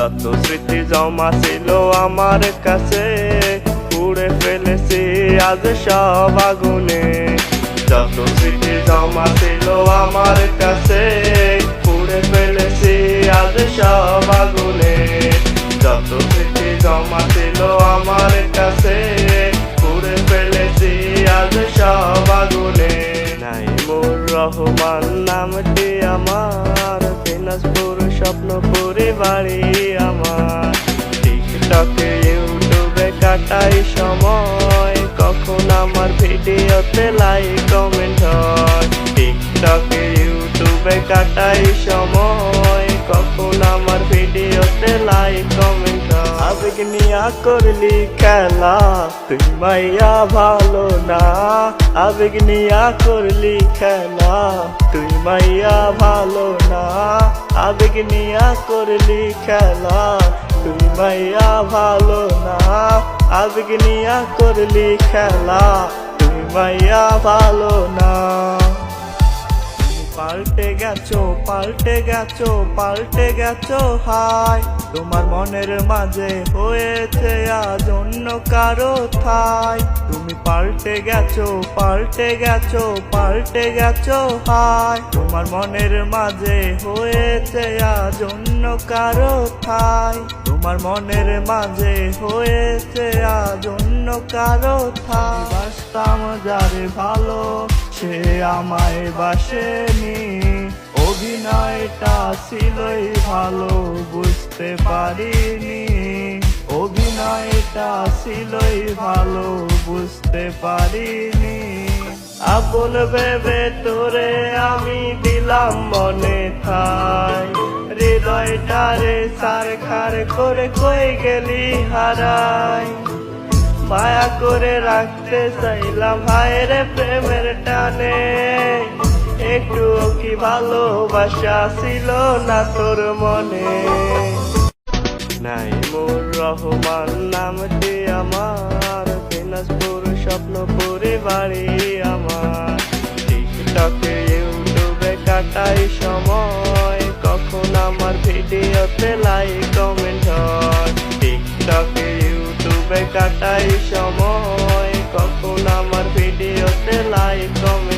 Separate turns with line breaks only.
যত স্মৃতি জমা ছিল আমার কাছে পুড়ে ফেলেছি আজ সব আগুনে। যত স্মৃতি জমা ছিল আমার কাছে পুড়ে ফেলেছি আজ সব আগুনে। যত স্মৃতি জমা ছিল আমার কাছে পুড়ে ফেলেছি আজ সব আগুনে। নাইমুর রহমান নামটি আমার, দিনাজপুর স্বপ্নপুরে বাড়ি আমার। টিকটকে ইউটিউবে কাটাই সময়, কখন আমার ভিডিওতে লাইক কমেন্ট হয়। টিকটকে ইউটিউবে কাটাই সময়, কখন আমার ভিডিওতে লাইক কমেন্ট হয়। আবেগ নিয়া করলি খেলা, তুই মাইয়া ভালো না। আবেগ নিয়া করলি খেলা, তুই মাইয়া ভালো না। আবেগ নিয়া করলি খেলা, তুই মাইয়া ভালো না। আবেগ নিয়া করলি খেলা, তুই মাইয়া ভালো না। পাল্টে গেছো, পাল্টে গেছো, পাল্টে গেছো হাই। তোমার মনের মাঝে হয়েছে আজ অন্য কারো ঠাই। তুমি পাল্টে গেছো, পাল্টে গেছো, পাল্টে গেছো হাই। তোমার মনের মাঝে হয়েছে আজ অন্য কারো ঠাই। তোমার মনের মাঝে হয়েছে আজ অন্য কারো ঠাই। বাসতাম যারে ভালো, সে আমায় বাসেনি। অভিনয়টা ছিলই ভালো, বুঝতে পারিনি। অভিনয়টা ছিলই ভালো, বুঝতে পারিনি। আপন ভেবে তোরে আমি দিলাম মনে ঠাই। হৃদয়টারে সারখার করে কই গেলি হারাই। মায়া করে রাখতে চাইলাম হায়রে প্রেমের টানে। একটু কি ভালোবাসা ছিল না তোর মনে। নাইমুর রহমান নামটি আমার, দিনাজপুর স্বপ্নপুরে বাড়ি আমার। টিকটকে ইউটিউবে কাটাই সময়, কখন আমার ভিডিওতে লাইক কমেন্ট হয়। টিকটকে ইউটিউবে কাটাই সময়, কখন আমার ভিডিওতে লাইক কমেন্ট